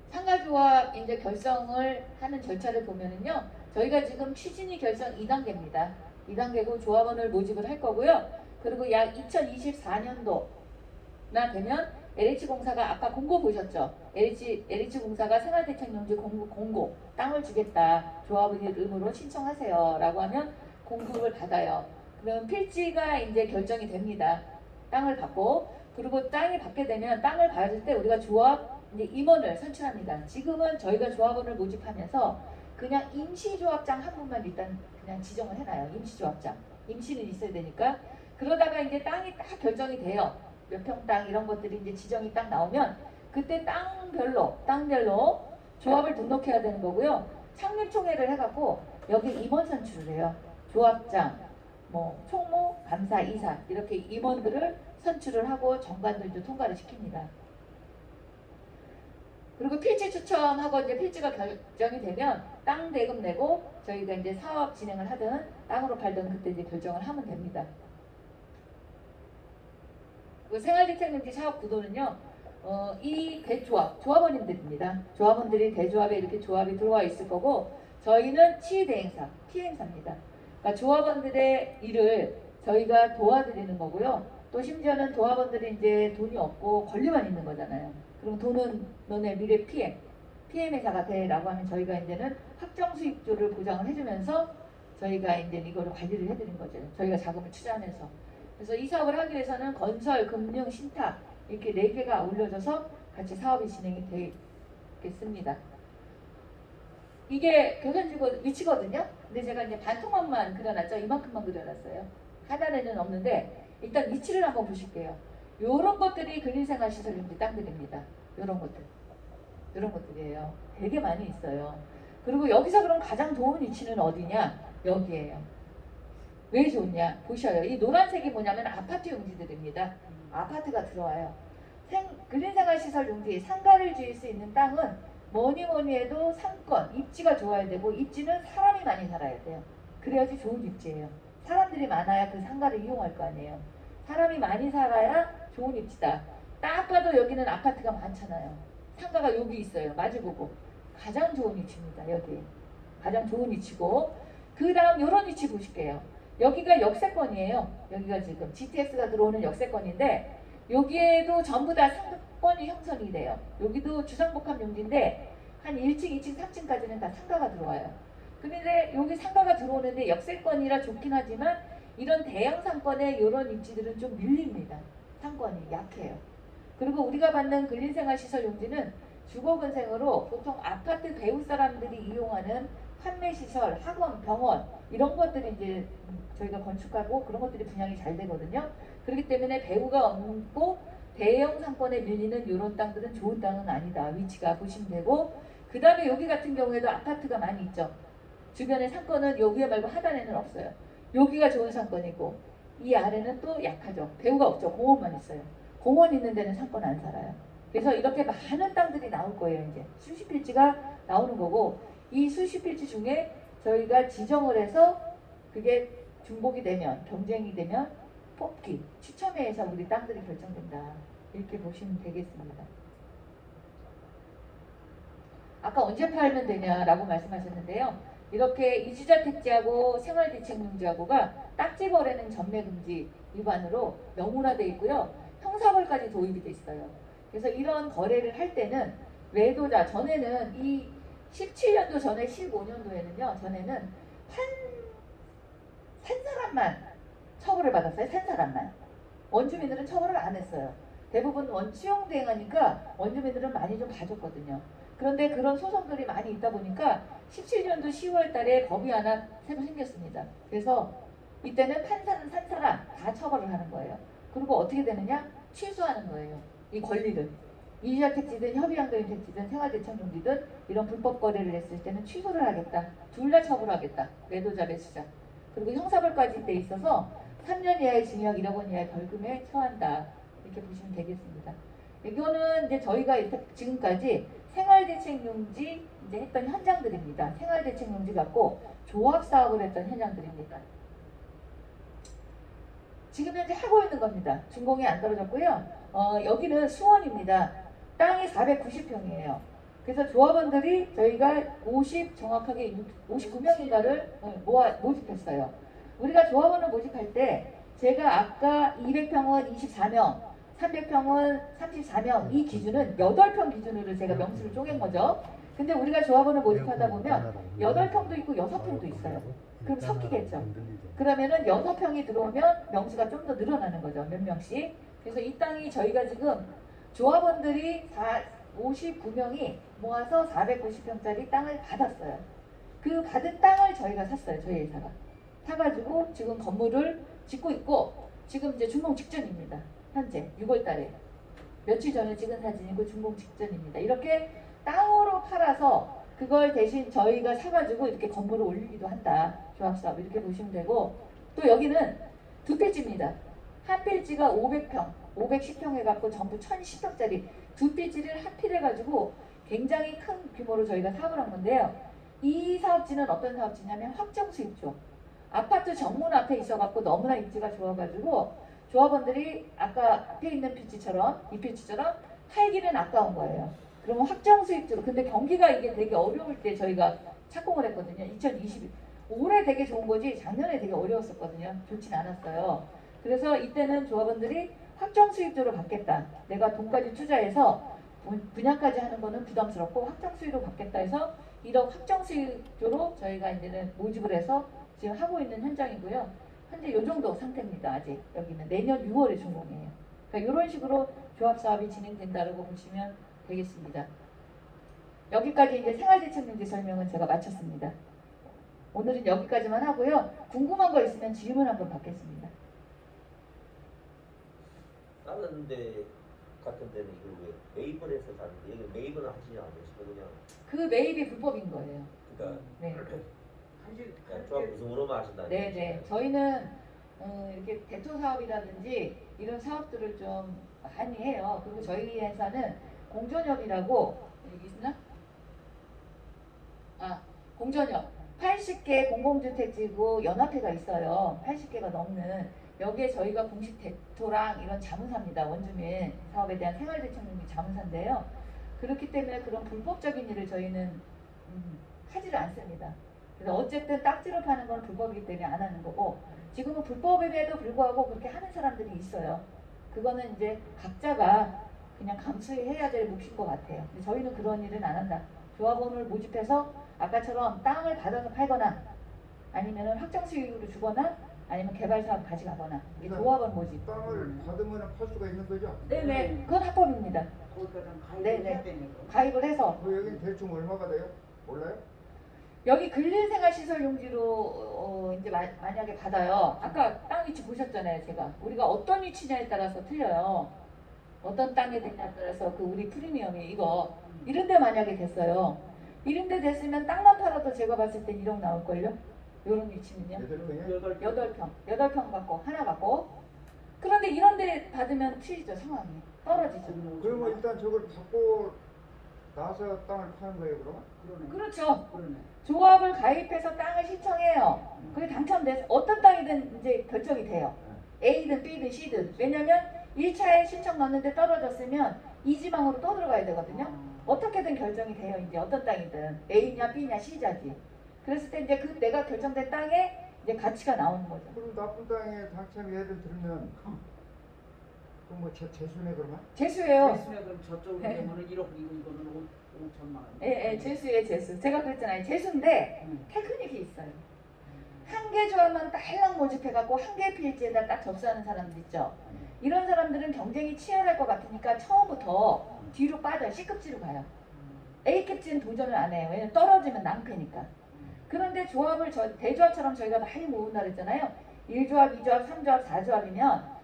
상가조합 이제 결성을 하는 절차를 보면은요, 저희가 지금 추진위 결성 2단계입니다. 2단계고 조합원을 모집을 할 거고요. 그리고 약 2024년도나 되면 LH공사가 아까 공고 보셨죠? LH공사가 생활대책용지 공고 땅을 주겠다. 조합원 이름으로 신청하세요. 라고 하면 공급을 받아요. 그럼 필지가 이제 결정이 됩니다. 땅을 받고 그리고 땅이 받게 되면 땅을 받을 때 우리가 조합 이제 임원을 선출합니다. 지금은 저희가 조합원을 모집하면서 그냥 임시조합장 한 분만 일단 그냥 지정을 해놔요. 임시조합장. 임시는 있어야 되니까. 그러다가 이제 땅이 딱 결정이 돼요. 몇 평 땅 이런 것들이 이제 지정이 딱 나오면 그때 땅별로 조합을 등록해야 되는 거고요. 창립총회를 해갖고 여기 임원 선출을 해요. 조합장, 뭐 총무, 감사, 이사 이렇게 임원들을 선출을 하고 정관들도 통과를 시킵니다. 그리고 필지 추첨하고 이제 필지가 결정이 되면 땅 대금 내고 저희가 이제 사업 진행을 하든 땅으로 팔든 그때 이제 결정을 하면 됩니다. 그 생활주택용지 사업 구도는요, 이 조합원님들입니다. 조합원들이 대조합에 이렇게 조합이 들어와 있을 거고 저희는 치유대행사, 피행사입니다. 그러니까 조합원들의 일을 저희가 도와드리는 거고요. 또 심지어는 조합원들이 이제 돈이 없고 권리만 있는 거잖아요. 그럼 돈은 너네 미래 PM회사가 돼라고 하면 저희가 이제는 확정수익조를 보장을 해주면서 저희가 이제 이거를 관리를 해드린 거죠. 저희가 자금을 투자하면서. 그래서 이 사업을 하기 위해서는 건설, 금융, 신탁 이렇게 4개가 올려져서 같이 사업이 진행이 되겠습니다. 이게 교선지구 위치거든요. 근데 제가 이제 반토막만 그려놨죠. 이만큼만 그려놨어요. 하단에는 없는데 일단 위치를 한번 보실게요. 요런 것들이 근린생활시설용지 땅들입니다. 요런 것들. 요런 것들이에요. 되게 많이 있어요. 그리고 여기서 그럼 가장 좋은 위치는 어디냐? 여기에요. 왜 좋냐? 보셔요. 이 노란색이 뭐냐면 아파트 용지들입니다. 아파트가 들어와요. 근린생활시설 용지, 상가를 지을 수 있는 땅은 뭐니 해도 상권, 입지가 좋아야 되고 입지는 사람이 많이 살아야 돼요. 그래야지 좋은 입지예요. 사람들이 많아야 그 상가를 이용할 거 아니에요. 사람이 많이 살아야 좋은 입지다. 딱 봐도 여기는 아파트가 많잖아요. 상가가 여기 있어요. 마주보고. 가장 좋은 위치입니다. 여기. 가장 좋은 위치고 그 다음 이런 위치 보실게요. 여기가 역세권이에요. 여기가 지금 GTX가 들어오는 역세권인데 여기에도 전부 다 상권이 형성이 돼요. 여기도 주상복합 용지인데 한 1층, 2층, 3층까지는 다 상가가 들어와요. 그런데 여기 상가가 들어오는데 역세권이라 좋긴 하지만 이런 대형 상권의 이런 입지들은 좀 밀립니다. 상권이 약해요. 그리고 우리가 받는 근린생활시설 용지는 주거근생으로 보통 아파트 배우 사람들이 이용하는 판매시설, 학원, 병원 이런 것들이 이제 저희가 건축하고 그런 것들이 분양이 잘 되거든요. 그렇기 때문에 배우가 없고 대형 상권에 밀리는 이런 땅들은 좋은 땅은 아니다. 위치가 보시면 되고 그 다음에 여기 같은 경우에도 아파트가 많이 있죠. 주변에 상권은 여기 말고 하단에는 없어요. 여기가 좋은 상권이고 이 아래는 또 약하죠. 배우가 없죠. 공원만 있어요. 공원 있는 데는 상권 안 살아요. 그래서 이렇게 많은 땅들이 나올 거예요. 이제 수십 필지가 나오는 거고 이 수십 필지 중에 저희가 지정을 해서 그게 중복이 되면 경쟁이 되면 뽑기 추첨회에서 우리 땅들이 결정된다. 이렇게 보시면 되겠습니다. 아까 언제 팔면 되냐라고 말씀하셨는데요. 이렇게 이주자택지하고 생활대책용지하고가 딱지 거래는 전매금지 위반으로 명문화되어 있고요. 형사벌까지 도입이 돼 있어요. 그래서 이런 거래를 할 때는 매도자 전에는 이 17년도 전에 15년도에는요. 전에는 산 사람만 처벌을 받았어요. 산 사람만. 원주민들은 처벌을 안 했어요. 대부분 수용대행하니까 원주민들은 많이 좀 봐줬거든요. 그런데 그런 소송들이 많이 있다 보니까 17년도 10월 달에 법이 하나 새로 생겼습니다. 그래서 이때는 판사는 산 사람 다 처벌을 하는 거예요. 그리고 어떻게 되느냐? 취소하는 거예요. 이 권리를. 이주자 택지든 협의양도인 택지든 생활대청용지든 이런 불법 거래를 했을 때는 취소를 하겠다. 둘 다 처벌하겠다. 매도자, 매수자. 그리고 형사벌까지 돼 있어서 3년 이하의 징역, 1억 원 이하의 벌금에 처한다. 이렇게 보시면 되겠습니다. 이거는 이제 저희가 지금까지 생활대책용지 이제 했던 현장들입니다. 생활대책용지 갖고 조합 사업을 했던 현장들입니다. 지금 현재 하고 있는 겁니다. 준공이 안 떨어졌고요. 여기는 수원입니다. 땅이 490평이에요. 그래서 조합원들이 저희가 정확하게 59명인가를 모집했어요. 우리가 조합원을 모집할 때 제가 아까 200평은 24명, 300평은 34명 이 기준은 8평 기준으로 제가 명수를 쪼갠 거죠. 근데 우리가 조합원을 모집하다 보면 8평도 있고 6평도 있어요. 그럼 섞이겠죠. 그러면은 6평이 들어오면 명수가 좀 더 늘어나는 거죠. 몇 명씩. 그래서 이 땅이 저희가 지금 조합원들이 59명이 모아서 490평짜리 땅을 받았어요. 그 받은 땅을 저희가 샀어요. 저희 회사가. 사가지고 지금 건물을 짓고 있고 지금 이제 준공 직전입니다. 현재 6월 달에. 며칠 전에 찍은 사진이고 준공 직전입니다. 이렇게 땅으로 팔아서 그걸 대신 저희가 사가지고 이렇게 건물을 올리기도 한다. 조합사업 이렇게 보시면 되고 또 여기는 두 필지입니다. 한 필지가 500평, 510평 해갖고 전부 1010평짜리 두 필지를 합필해가지고 굉장히 큰 규모로 저희가 사업을 한 건데요. 이 사업지는 어떤 사업지냐면 확정 수입조. 아파트 정문 앞에 있어갖고 너무나 입지가 좋아가지고 조합원들이 아까 앞에 있는 필지처럼 이 필지처럼 팔기는 아까운 거예요. 그러면 확정 수입주로. 근데 경기가 이게 되게 어려울 때 저희가 착공을 했거든요. 2020 올해 되게 좋은 거지 작년에 되게 어려웠었거든요. 좋진 않았어요. 그래서 이때는 조합원들이 확정 수입주로 받겠다. 내가 돈까지 투자해서 분양까지 하는 거는 부담스럽고 확정 수익으로 받겠다 해서 1억 확정 수익주로 저희가 이제는 모집을 해서 지금 하고 있는 현장이고요. 현재 이 정도 상태입니다. 아직 여기는 내년 6월에 준공이에요. 그러니까 이런 식으로 조합 사업이 진행된다고 보시면 되겠습니다. 여기까지 이제 생활대책문제 설명은 제가 마쳤습니다. 오늘은 여기까지만 하고요. 궁금한 거 있으면 질문 한번 받겠습니다. 다른 데 같은 데는 이걸 왜 매입을 해서 사는데 여기 매입은 하시지 않으시고 그냥 그 매입이 불법인 거예요. 그러니까 네. 그냥 조합 구성으로만 하신다는 네네. 저희는 이렇게 대토 사업이라든지 이런 사업들을 좀 많이 해요. 그리고 저희 회사는 공전협이라고 여기 있나? 공전협 80개 공공주택지구 연합회가 있어요. 80개가 넘는 여기에 저희가 공식 대토랑 이런 자문사입니다. 원주민 사업에 대한 생활대책용지 자문사인데요. 그렇기 때문에 그런 불법적인 일을 저희는 하지를 않습니다. 그래서 어쨌든 딱지를 파는 건 불법이기 때문에 안 하는 거고 지금은 불법임에도 불구하고 그렇게 하는 사람들이 있어요. 그거는 이제 각자가 그냥 감수해야 될 몫인 것 같아요. 근데 저희는 그런 일은 안 한다. 조합원을 모집해서 아까처럼 땅을 받아서 팔거나 아니면 확정 수익으로 주거나 아니면 개발 사업 가져가거나 이게 조합원 모집. 땅을 받으면 팔 수가 있는 거죠? 네네. 그건 합법입니다. 거기까지는 가입을 네네. 해야 되니까. 가입을 해서 여기는 대충 얼마가 돼요? 몰라요? 여기 근린생활시설용지로 이제 만약에 받아요. 아까 땅 위치 보셨잖아요, 제가. 우리가 어떤 위치냐에 따라서 틀려요. 어떤 땅에 되냐에 따라서 그 우리 프리미엄이 이거 이런데 만약에 됐어요. 이런데 됐으면 땅만 팔아도 제가 봤을 땐 1억 나올걸요? 요런 위치는요. 8평에? 8평 갖고 하나 갖고. 그런데 이런데 받으면 틀리죠, 상황이. 떨어지죠. 그러면 일단 저걸 받고 나서 땅을 파는 거예요, 그러면? 그러네. 그렇죠. 그러네. 조합을 가입해서 땅을 신청해요. 그게 당첨돼서 어떤 땅이든 이제 결정이 돼요. A든 B든 C든. 왜냐면 1차에 신청 넣는데 떨어졌으면 이 지방으로 또 들어가야 되거든요. 어떻게든 결정이 돼요. 이제 어떤 땅이든 A냐 B냐 C자지. 그랬을 때 이제 그 내가 결정된 땅에 이제 가치가 나오는 거죠. 그럼 나쁜 땅에 당첨이 예를 들면 그럼 뭐 재수네 그러면? 재수예요. 재수네 그럼 저쪽으로 네. 되면은 1억 이거는 5천만 원. 예, 재수예, 재수. 제가 그랬잖아요. 재수인데 테크닉이 있어요. 한 개 조합만 딸랑 모집해갖고 한 개 필지에다 딱 접수하는 사람들 있죠. 이런 사람들은 경쟁이 치열할 것 같으니까 처음부터 뒤로 빠져요. C급지로 가요. A급지는 도전을 안 해요. 왜냐면 떨어지면 낭패니까. 그런데 조합을 대조합처럼 저희가 많이 모은다 그랬잖아요. 1조합, 2조합, 3조합, 4조합이면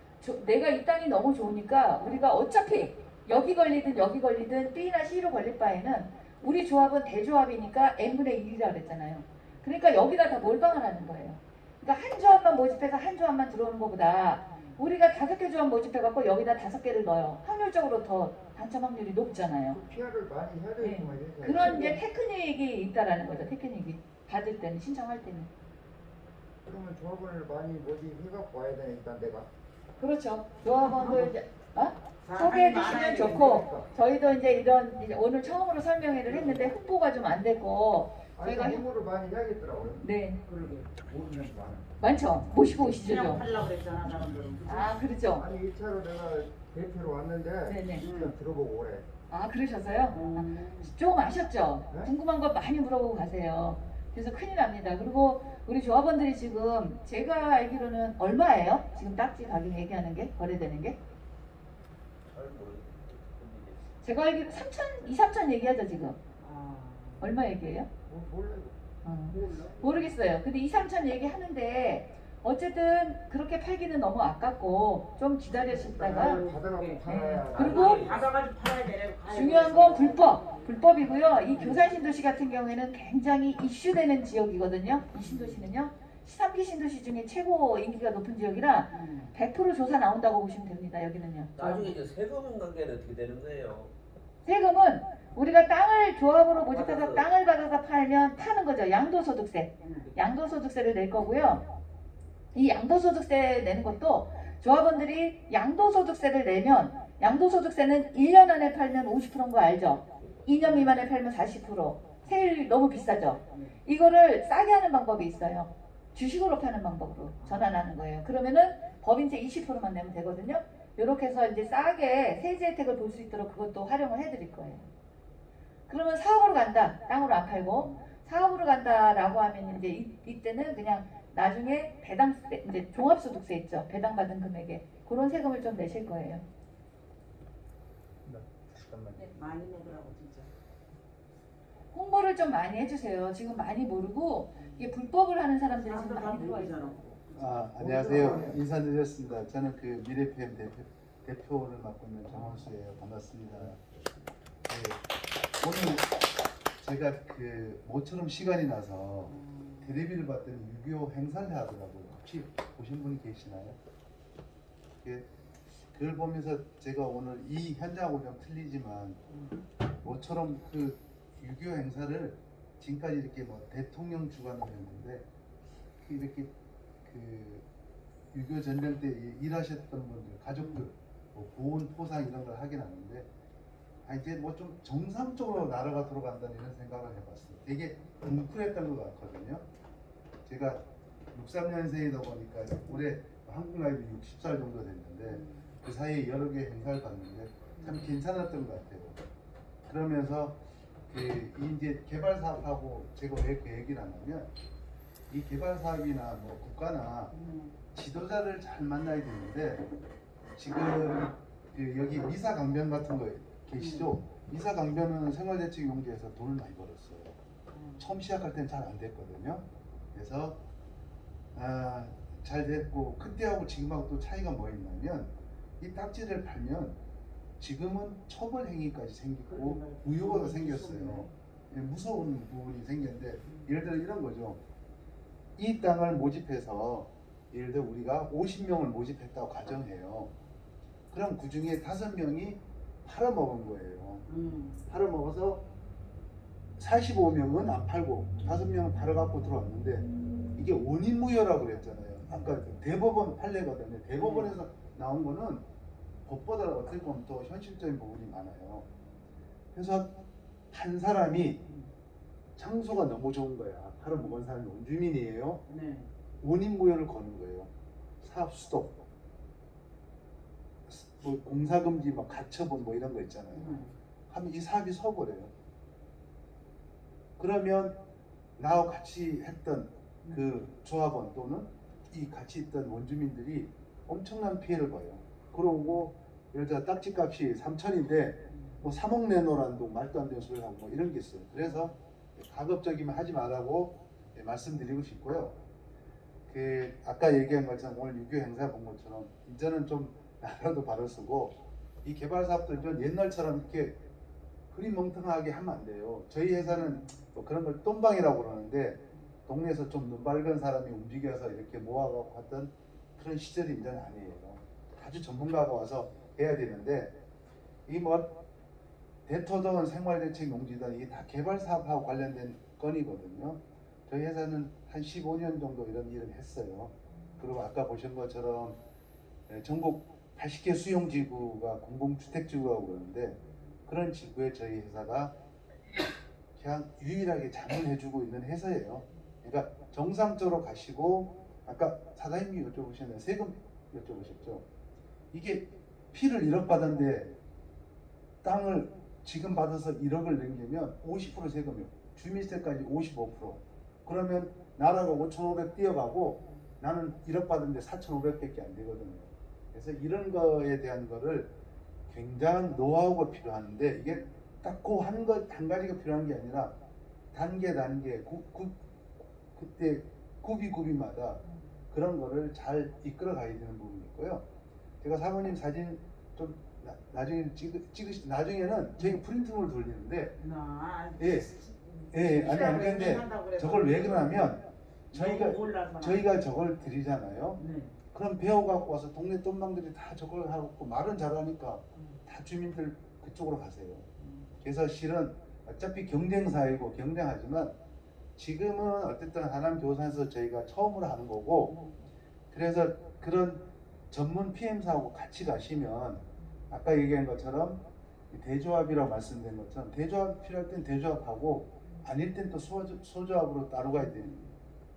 내가 이 땅이 너무 좋으니까 우리가 어차피 여기 걸리든 B나 C로 걸릴 바에는 우리 조합은 대조합이니까 n분의 1이라 그랬잖아요. 그러니까 여기다 다 몰빵을 하는 거예요. 그러니까 한 조합만 모집해서 한 조합만 들어오는 것보다 우리가 5개 조합 모집해갖고 여기다 5개를 넣어요. 확률적으로 더 당첨 확률이 높잖아요. 그 PR을 많이 해야 되겠구만. 이래서. 그런 이제 테크닉이 있다라는 거죠. 테크닉이 받을 때는 신청할 때는. 그러면 조합원을 많이 모집해갖고 와야 되네 일단 내가. 그렇죠. 조합원도 이제 사람이 소개해 많아야 주시면 되니까. 좋고 저희도 이제 이런 이제 오늘 처음으로 설명회를 했는데 홍보가 좀 안 됐고 아니 저희가 홍보를 많이 해야겠더라고요. 네 그러게. 모르는 게 많아. 많죠. 모시고 오시죠. 그냥 좀. 하려고 그랬잖아 사람들은. 그치? 아 그렇죠. 아니 1차로 내가 대표로 왔는데 네네. 일단 들어보고 오래. 아 그러셔서요? 조금 아셨죠? 네? 궁금한 거 많이 물어보고 가세요. 그래서 큰일 납니다. 그리고 우리 조합원들이 지금 제가 알기로는 얼마예요? 지금 딱지 가격 얘기하는 게 거래되는 게? 잘 모르겠는데. 제가 알기로 3천, 2, 3천 얘기하죠 지금. 아, 얼마 얘기해요? 몰라. 몰라. 모르겠어요. 근데 2, 3천 얘기하는데 어쨌든 그렇게 팔기는 너무 아깝고 좀 기다리셨다가 받아가고 팔아야. 그리고 받아가지고 팔아야 되네. 중요한 건 불법이고요. 이 교산신도시 같은 경우에는 굉장히 이슈되는 지역이거든요. 이 신도시는요. 3기 신도시 중에 최고 인기가 높은 지역이라 100% 조사 나온다고 보시면 됩니다. 여기는요. 나중에 이제 세금 관계는 어떻게 되는 거예요? 세금은 우리가 땅을 조합으로 모집해서 땅을 받아서 팔면 파는 거죠. 양도소득세. 양도소득세를 낼 거고요. 이 양도소득세 내는 것도 조합원들이 양도소득세를 내면 양도소득세는 1년 안에 팔면 50%인 거 알죠? 2년 미만에 팔면 40%. 세율이 너무 비싸죠? 이거를 싸게 하는 방법이 있어요. 주식으로 파는 방법으로 전환하는 거예요. 그러면은 법인세 20%만 내면 되거든요. 이렇게 해서 이제 싸게 세제 혜택을 볼 수 있도록 그것도 활용을 해드릴 거예요. 그러면 사업으로 간다. 땅으로 안 팔고 사업으로 간다라고 하면 이제 이때는 그냥 나중에 배당세, 이제 종합소득세 있죠. 배당받은 금액에 그런 세금을 좀 내실 거예요. 잠깐만요. 많이 내더라고 진짜. 홍보를 좀 많이 해주세요. 지금 많이 모르고 이게 불법을 하는 사람들이 지금 사람들 다 많이 들어와 모르잖아. 있어요. 안녕하세요. 인사드렸습니다. 저는 그 미래PM 대표를 맡고 있는 정원수예요. 반갑습니다. 오늘 제가 그 모처럼 시간이 나서 텔레비를 봤더니 6.25 행사를 하더라고요. 혹시 보신 분이 계시나요? 그걸 보면서 제가 오늘 이 현장하고 좀 틀리지만 모처럼 그 6.25 행사를 지금까지 이렇게 뭐 대통령 주관으로 했는데 이렇게 그 6.25 전쟁 때 일하셨던 분들, 가족들, 뭐 보훈, 포상 이런 걸 하긴 하는데 이제 뭐 좀 정상적으로 나라가 돌아간다는 이런 생각을 해봤어요. 되게 뭉클했던 것 같거든요. 제가 63년생이다 보니까 올해 한국 나이도 60살 정도 됐는데 그 사이에 여러 개 행사를 봤는데 참 괜찮았던 것 같아요. 그러면서 이제 개발 사업하고 제가 왜 그 얘기를 하냐면 이 개발 사업이나 뭐 국가나 지도자를 잘 만나야 되는데 지금 여기 미사 강변 같은 거 계시죠? 미사 강변은 생활대책용지에서 돈을 많이 벌었어요. 처음 시작할 땐 잘 안 됐거든요. 그래서 잘 됐고 그때하고 지금하고 또 차이가 뭐 있냐면 이 딱지를 팔면 지금은 처벌 행위까지 생기고 무효가 생겼어요. 무서운 부분이 생겼는데 예를 들어 이런 거죠. 이 땅을 모집해서 예를 들어 우리가 50명을 모집했다고 가정해요. 그럼 그 중에 5명이 팔아먹은 거예요. 팔아먹어서 45명은 안 팔고 5명은 팔아갖고 들어왔는데 이게 원인무효라고 그랬잖아요. 아까 대법원 판례거든요. 대법원에서 나온 거는 법보다 어떻게 보면 더 현실적인 부분이 많아요. 그래서 한 사람이 장소가 너무 좋은 거야. 팔아먹은 사람이 원주민이에요. 네. 원인무효를 거는 거예요. 사업 스톱. 뭐 공사금지 뭐 가처분 뭐 이런 거 있잖아요. 하면 이 사업이 서버려요. 그러면 나하고 같이 했던 그 조합원 또는 이 같이 있던 원주민들이 엄청난 피해를 봐요. 그러고 예를 들어 딱지값이 3천인데 뭐 3억 내놓으라는 말도 안 되는 소리 하고 뭐 이런 게 있어요. 그래서 가급적이면 하지 말라고 말씀드리고 싶고요. 그 아까 얘기한 것처럼 오늘 유교 행사 본 것처럼 이제는 좀 나라도 바로 쓰고 이 개발 사업들 좀 옛날처럼 이렇게 흐리멍텅하게 하면 안 돼요. 저희 회사는 뭐 그런 걸 똠방이라고 그러는데 동네에서 좀 눈 밝은 사람이 움직여서 이렇게 모아가고 했던 그런 시절이 이제는 아니에요. 아주 전문가가 와서 해야 되는데 이 뭐 대토든 생활대책 용지든 이게 다 개발 사업하고 관련된 건이거든요. 저희 회사는 한 15년 정도 이런 일을 했어요. 그리고 아까 보신 것처럼 전국 80개 수용지구가 공공주택지구라고 그러는데 그런 지구에 저희 회사가 그냥 유일하게 자문해주고 있는 회사예요. 그러니까 정상적으로 가시고 아까 사장님이 여쭤보셨는데 세금 여쭤보셨죠. 이게 피를 1억 받았는데 땅을 지금 받아서 1억을 넘기면 50% 세금이요. 주민세까지 55%. 그러면 나라가 5,500 뛰어가고 나는 1억 받았는데 4,500밖에 안 되거든요. 그래서 이런 거에 대한 거를 굉장한 노하우가 필요한데 이게 딱 그 한 가지가 필요한 게 아니라 단계 그때 구비마다 그런 거를 잘 이끌어 가야 되는 부분이 있고요. 제가 사모님 사진 좀 나중에 나중에는 저희가 프린팅을 돌리는데 아니 근데 저걸 왜 그러냐면 저희가 저걸 드리잖아요. 그럼 배워 갖고 와서 동네 똠방들이 다 저걸 하고 말은 잘하니까 다 주민들 그쪽으로 가세요. 그래서 실은 어차피 경쟁사이고 경쟁하지만 지금은 어쨌든 하남 교산에서 저희가 처음으로 하는 거고 그래서 그런 전문 PM사하고 같이 가시면 아까 얘기한 것처럼 대조합이라고 말씀드린 것처럼 대조합 필요할 땐 대조합하고 아닐 땐 또 소조합으로 따로 가야 되는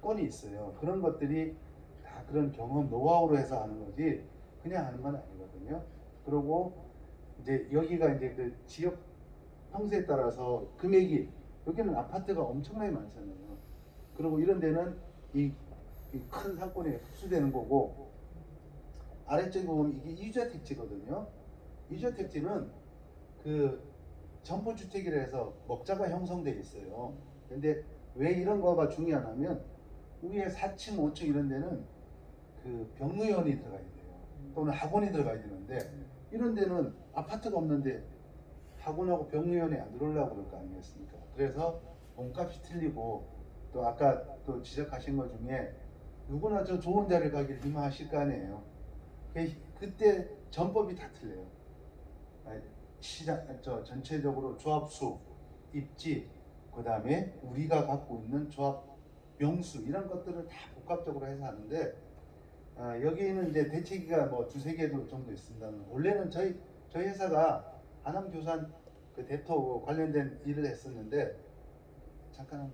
건이 있어요. 그런 것들이 다 그런 경험 노하우로 해서 하는 거지 그냥 하는 건 아니거든요. 그리고 이제 여기가 이제 그 지역 형세에 따라서 금액이 여기는 아파트가 엄청나게 많잖아요. 그리고 이런 데는 이 큰 상권에 흡수되는 거고 아래쪽에 보면 이게 이주자 택지거든요. 이주자 택지는 그 점포주택이라 해서 먹자가 형성돼 있어요. 근데 왜 이런 거가 중요하냐면 위에 4층, 5층 이런 데는 그 병의원이 들어가야 돼요. 또는 학원이 들어가야 되는데 이런 데는 아파트가 없는데 학원하고 병의원에 안 들어오려고 그럴 거 아니겠습니까? 그래서 몸값이 틀리고 또 아까 또 지적하신 것 중에 누구나 저 좋은 자리를 가길 희망하실 거 아니에요. 그때 전법이 다 틀려요. 전체적으로 조합수, 입지, 그 다음에 우리가 갖고 있는 조합 명수 이런 것들을 다 복합적으로 해서 하는데 여기는 이제 대책위가 뭐 2-3개 정도 있습니다. 원래는 저희 회사가 하남교산 그 대토 관련된 일을 했었는데 잠깐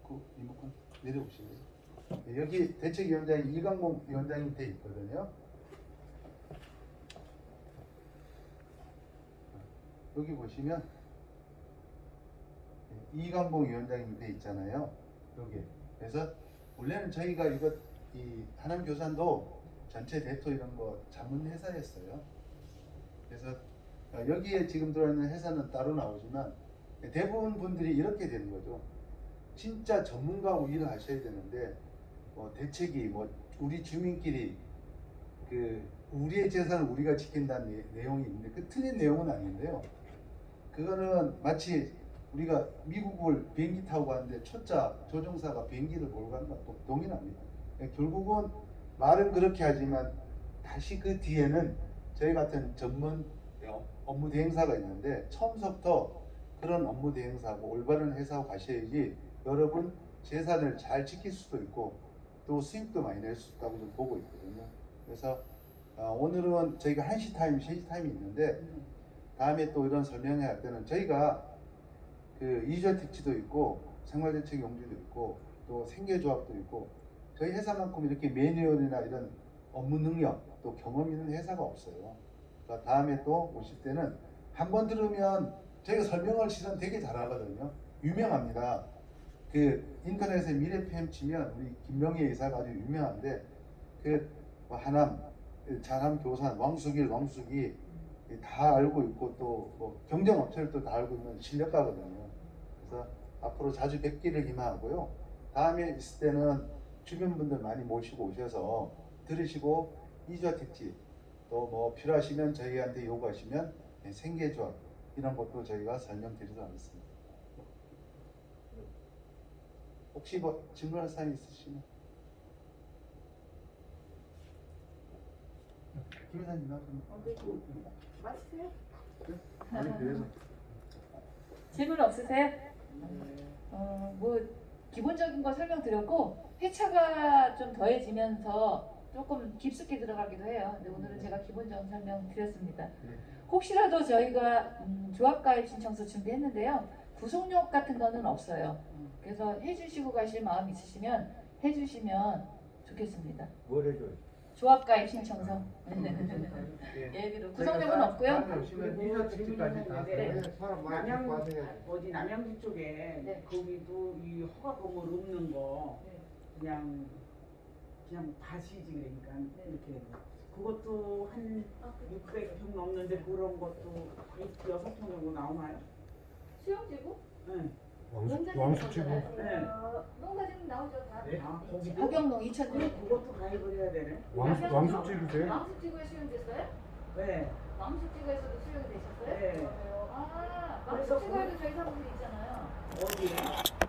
그 리모컨 내려오시면 여기 대책위원장이 이강봉 위원장이 돼 있거든요. 여기 보시면 이강봉 위원장이 돼 있잖아요. 여기. 그래서 원래는 저희가 이 하남교산도 전체 대토 이런 거 자문 회사였어요. 그래서 여기에 지금 들어있는 회사는 따로 나오지만 대부분 분들이 이렇게 되는 거죠. 진짜 전문가하고 일을 하셔야 되는데 뭐 대책이 뭐 우리 주민끼리 그 우리의 재산을 우리가 지킨다는 내용이 있는데 그 틀린 내용은 아닌데요. 그거는 마치 우리가 미국을 비행기 타고 가는데 초짜 조종사가 비행기를 몰고 가는 것과 동일합니다. 결국은 말은 그렇게 하지만 다시 그 뒤에는 저희 같은 전문 업무 대행사가 있는데 처음부터 그런 업무 대행사하고 올바른 회사하고 가셔야지 여러분 재산을 잘 지킬 수도 있고 또 수익도 많이 낼 수 있다고 좀 보고 있거든요. 그래서 오늘은 저희가 1시 타임, 3시 타임이 있는데 다음에 또 이런 설명회 할 때는 저희가 그 이주자 택지도 있고 생활대책 용지도 있고 또 생계조합도 있고 저희 회사만큼 이렇게 매뉴얼이나 이런 업무 능력 또 경험 있는 회사가 없어요. 그러니까 다음에 또 오실 때는 한 번 들으면 저희가 설명을 실은 되게 잘하거든요. 유명합니다. 그 인터넷에 미래팸 치면 우리 김명희 의사가 아주 유명한데 그뭐 하남, 장암, 교산, 왕숙이 다 알고 있고 또 뭐 경쟁 업체를 또 다 알고 있는 실력가거든요. 그래서 앞으로 자주 뵙기를 희망하고요. 다음에 있을 때는 주변 분들 많이 모시고 오셔서 들으시고 2주 특집 또 뭐 필요하시면 저희한테 요구하시면 생계조합 이런 것도 저희가 설명드리도록 하겠습니다. 혹시 뭐 질문할 사항 있으시면 김 회장님 맞으세요? 아니 그래서 질문 없으세요? 뭐 기본적인 거 설명드렸고 회차가 좀 더해지면서 조금 깊숙이 들어가기도 해요. 근데 오늘은 제가 기본적인 설명 드렸습니다. 혹시라도 저희가 조합가입 신청서 준비했는데요. 구속력 같은 거는 없어요. 그래서 해주시고 가실 마음 있으시면 해주시면 좋겠습니다. 뭘 해줘요? 조합가입 신청서. 얘기로 구속력은 없고요. 다음에 오시면 2주 특집까지 다 네. 사람 많이 남양 데리고 와서 어디 남양주 쪽에 네. 거기도 이 허가 건물 없는 거 네. 그냥 다시지 그러니까 네. 이렇게 그것도 한 600평 넘는데 그런 것도 6명 정도 나오나요? 수영지구? 네. 왕숙지구. 네. 농사지구 나오죠 다. 아 거기도 하경농 2000년. 그것도 가입을 해야 되네. 왕숙지구세요? 왕숙지구에 수용됐어요? 네. 왕숙지구에서도 수용이 되셨어요? 네. 아, 그래서 왕숙지구에도 저희 사무실 있잖아요. 어디에?